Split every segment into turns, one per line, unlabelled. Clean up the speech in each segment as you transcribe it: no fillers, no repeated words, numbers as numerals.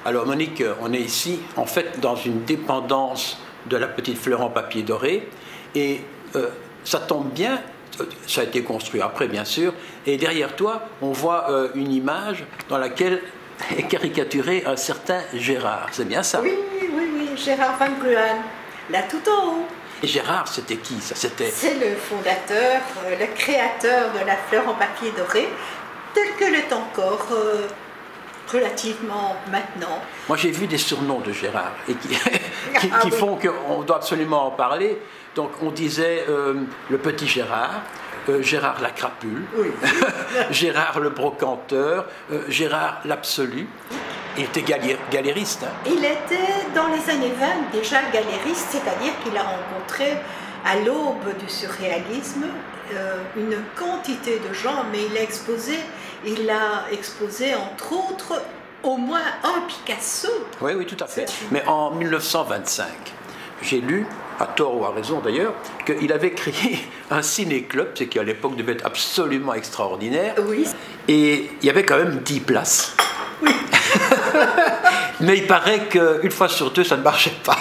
Alors Monique, on est ici en fait dans une dépendance de la Petite Fleur en papier doré et ça tombe bien, ça a été construit après bien sûr, et derrière toi on voit une image dans laquelle est caricaturé un certain Gérard, c'est bien ça?
Oui, Gérard Van Bruan, là tout en haut.
Et Gérard, c'était qui ça?
C'est le fondateur, le créateur de la fleur en papier doré, tel qu'elle est encore relativement maintenant.
Moi j'ai vu des surnoms de Gérard et qui font qu'on doit absolument en parler. Donc on disait le petit Gérard, Gérard la crapule,
oui.
Gérard le brocanteur, Gérard l'absolu. Il était galériste. Hein.
Il était dans les années 20 déjà galériste, c'est-à-dire qu'il a rencontré à l'aube du surréalisme une quantité de gens, mais il a exposé entre autres au moins un Picasso.
Oui, oui, tout à fait. Mais en 1925, j'ai lu, à tort ou à raison d'ailleurs, qu'il avait créé un ciné-club, ce qui à l'époque devait être absolument extraordinaire.
Oui.
Et il y avait quand même 10 places.
Oui.
Mais il paraît qu'une fois sur deux, ça ne marchait pas.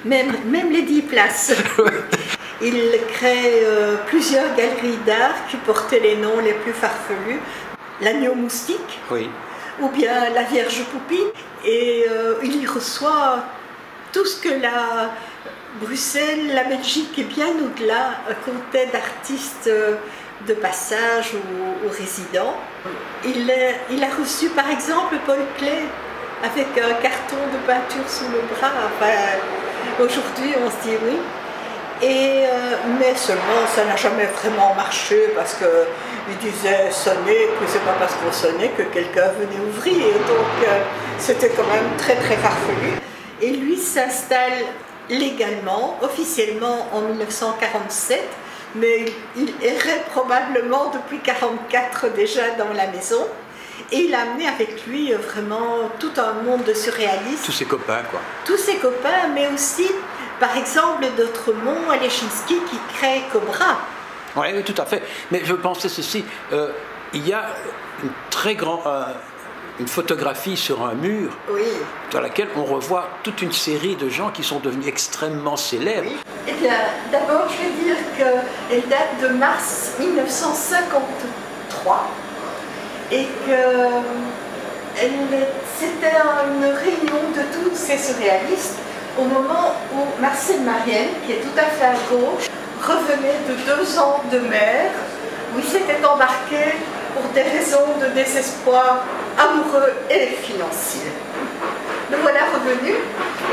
Même les 10 places. Il crée plusieurs galeries d'art qui portaient les noms les plus farfelus. L'agneau moustique,
oui.
Ou bien la Vierge Poupine. Et il y reçoit tout ce que Bruxelles, la Belgique et bien au-delà comptait d'artistes de passage ou résidents. Il a reçu par exemple Paul Klee avec un carton de peinture sous le bras. Enfin, aujourd'hui on se dit oui. Mais seulement ça n'a jamais vraiment marché parce qu'il disait sonner, puis c'est pas parce qu'on sonnait que quelqu'un venait ouvrir. Donc c'était quand même très très farfelu. Et lui s'installe légalement, officiellement en 1947, mais il errait probablement depuis 1944 déjà dans la maison. Et il a amené avec lui vraiment tout un monde de surréalistes.
Tous ses copains, quoi.
Tous ses copains, mais aussi, par exemple, d'Autremont, Alechinsky qui crée Cobra.
Oui, oui, tout à fait. Mais je pensais ceci, il y a une très grande... une photographie sur un mur,
oui,
dans laquelle on revoit toute une série de gens qui sont devenus extrêmement célèbres.
Oui. Eh bien, d'abord, je vais dire qu'elle date de mars 1953 et que c'était une réunion de tous ces surréalistes au moment où Marcel Marienne, qui est tout à fait à gauche, revenait de 2 ans de mer, où il s'était embarqué pour des raisons de désespoir amoureux et financier. Le voilà revenu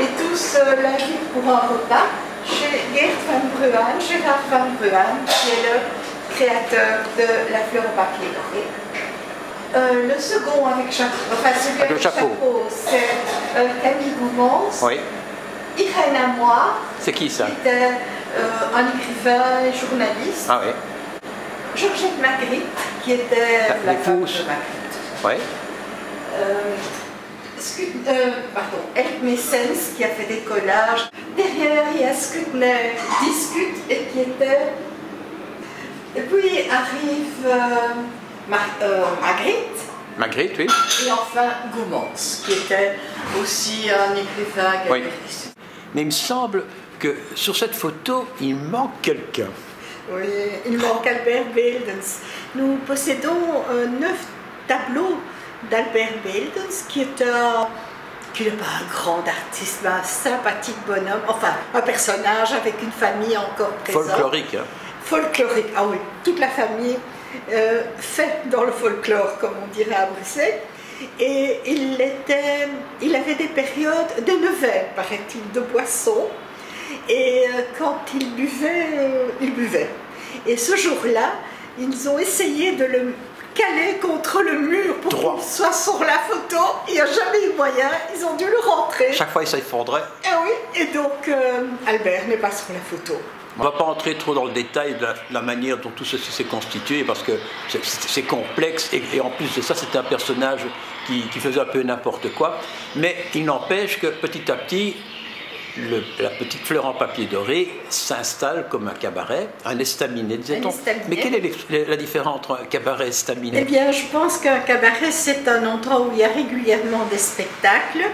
et tous l'invitent pour un repas chez Gert Van Bruan, Gérard Van Bruan, qui est le créateur de la fleur au papier doré. Le second avec chapeau, enfin celui avec chapeau, c'est Camille Goumans.
Oui.
Irène Amoir.
C'est qui ça?
Qui était un écrivain et journaliste.
Ah oui.
Georgette Magritte, qui était la femme de Magritte.
Oui.
Pardon, Elke Messens, qui a fait des collages. Derrière, il y a Skutner, Discute, et qui était... Et puis arrive Magritte.
Magritte, oui.
Et enfin Goumans, qui était aussi un écrivain galériste. Oui.
Mais il me semble que sur cette photo, il manque quelqu'un.
Oui, il manque Albert Beeldens. Nous possédons 9 tableaux d'Albert Beeldens, qui n'est pas un grand artiste, mais un sympathique bonhomme, enfin un personnage avec une famille encore présente.
Folklorique. Hein.
Folklorique, ah oui, toute la famille fait dans le folklore, comme on dirait à Bruxelles. Et il avait des périodes de nevers, paraît-il, de boissons. Et quand il buvait. Et ce jour-là, ils ont essayé de le caler contre le mur pour qu'il soit sur la photo. Il n'y a jamais eu moyen, ils ont dû le rentrer.
Chaque fois, il s'effondrait.
Ah oui, et donc Albert n'est pas sur la photo.
On ne va pas entrer trop dans le détail de la manière dont tout ceci s'est constitué, parce que c'est complexe, et en plus de ça, c'était un personnage qui faisait un peu n'importe quoi. Mais il n'empêche que petit à petit, la petite fleur en papier doré s'installe comme un cabaret, un estaminet, disait-on. Mais quelle est la différence entre un cabaret et estaminet?
Eh bien, je pense qu'un cabaret, c'est un endroit où il y a régulièrement des spectacles.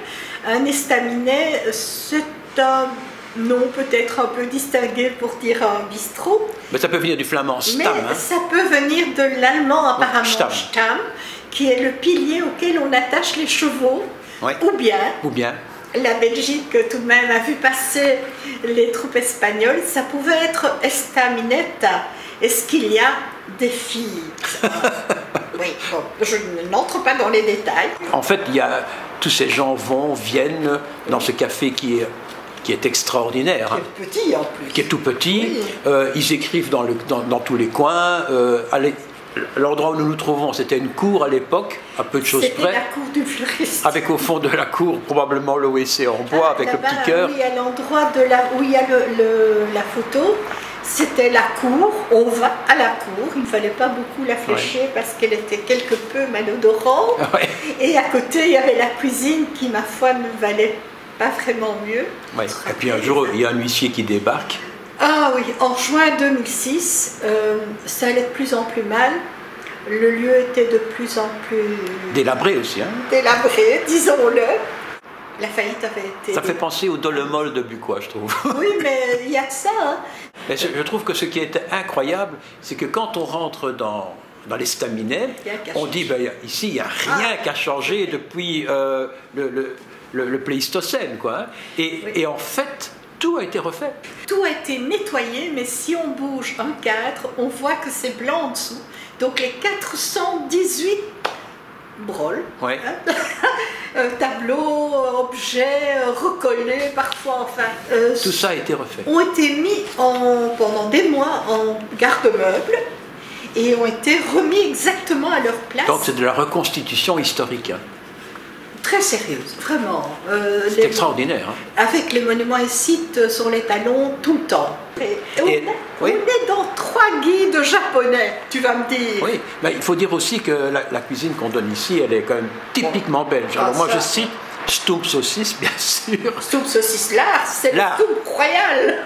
Un estaminet, c'est un nom peut-être un peu distingué pour dire un bistrot.
Mais ça peut venir du flamand stam.
Mais ça peut venir de l'allemand apparemment
Stamm,
qui est le pilier auquel on attache les chevaux,
ouais.
Ou bien la Belgique tout de même a vu passer les troupes espagnoles, ça pouvait être estamineta. Est-ce qu'il y a des filles? Oui, bon, je n'entre pas dans les détails.
En fait, tous ces gens viennent dans ce café qui est extraordinaire.
Qui est petit en plus.
Qui est tout petit.
Oui.
Ils écrivent dans tous les coins. L'endroit où nous nous trouvons, c'était une cour à l'époque, à peu de choses près.
C'était la cour du fleuriste.
Avec au fond de la cour, probablement l'OEC en bois, avec le petit cœur.
Oui, à l'endroit où il y a la photo, c'était la cour. On va à la cour. Il ne fallait pas beaucoup la flécher parce qu'elle était quelque peu malodorante.
Ouais.
Et à côté, il y avait la cuisine qui, ma foi, ne valait pas vraiment mieux.
Ouais. Et puis un jour, il y a un huissier qui débarque.
Ah oui, en juin 2006, ça allait de plus en plus mal. Le lieu était de plus en plus...
Délabré aussi. Hein.
Délabré, disons-le. La faillite avait été...
Ça fait penser au Dollemol de Bucquois, je trouve.
Oui, mais il y a de ça. Hein.
Mais je trouve que ce qui est incroyable, c'est que quand on rentre dans l'estaminet, on dit, ici, il n'y a rien qu'à changer depuis le Pléistocène, quoi. Hein. Et en fait... Tout a été refait.
Tout a été nettoyé, mais si on bouge un cadre, on voit que c'est blanc en dessous. Donc les 418 brôles,
ouais.
Tableaux, objets, recollés parfois, enfin...
tout ça a été refait.
Ont été mis pendant des mois en garde-meubles et ont été remis exactement à leur place.
Donc c'est de la reconstitution historique. Hein.
Très sérieuse, vraiment.
C'est extraordinaire. Hein.
Avec les monuments et sites sur les talons tout le temps. On est dans 3 guides japonais, tu vas me dire.
Oui, mais il faut dire aussi que la cuisine qu'on donne ici, elle est quand même typiquement belge. Alors moi je cite Stump saucisse, bien sûr.
Stump saucisse lard, c'est le Stump royal.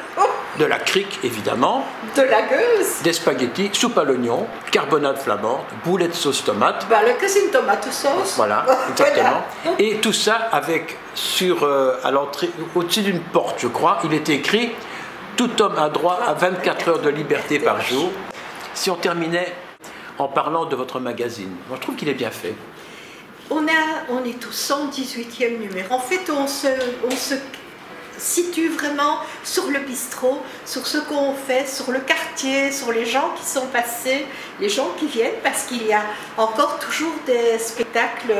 De la crique, évidemment.
De la gueuse.
Des spaghettis, soupe à l'oignon, carbonade flamande, boulettes sauce tomate.
Le cuisine tomate sauce.
Voilà, exactement. Voilà. Et tout ça avec, à l'entrée, au-dessus d'une porte, je crois, il est écrit « Tout homme a droit à 24 heures de liberté par jour ». Si on terminait en parlant de votre magazine, moi je trouve qu'il est bien fait.
On est au 118e numéro. En fait, on se situe vraiment sur le bistrot, sur ce qu'on fait, sur le quartier, sur les gens qui sont passés, les gens qui viennent, parce qu'il y a encore toujours des spectacles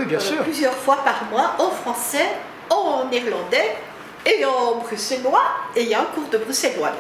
bien sûr.
Plusieurs fois par mois, en français, en néerlandais et en bruxellois, et il y a un cours de bruxellois.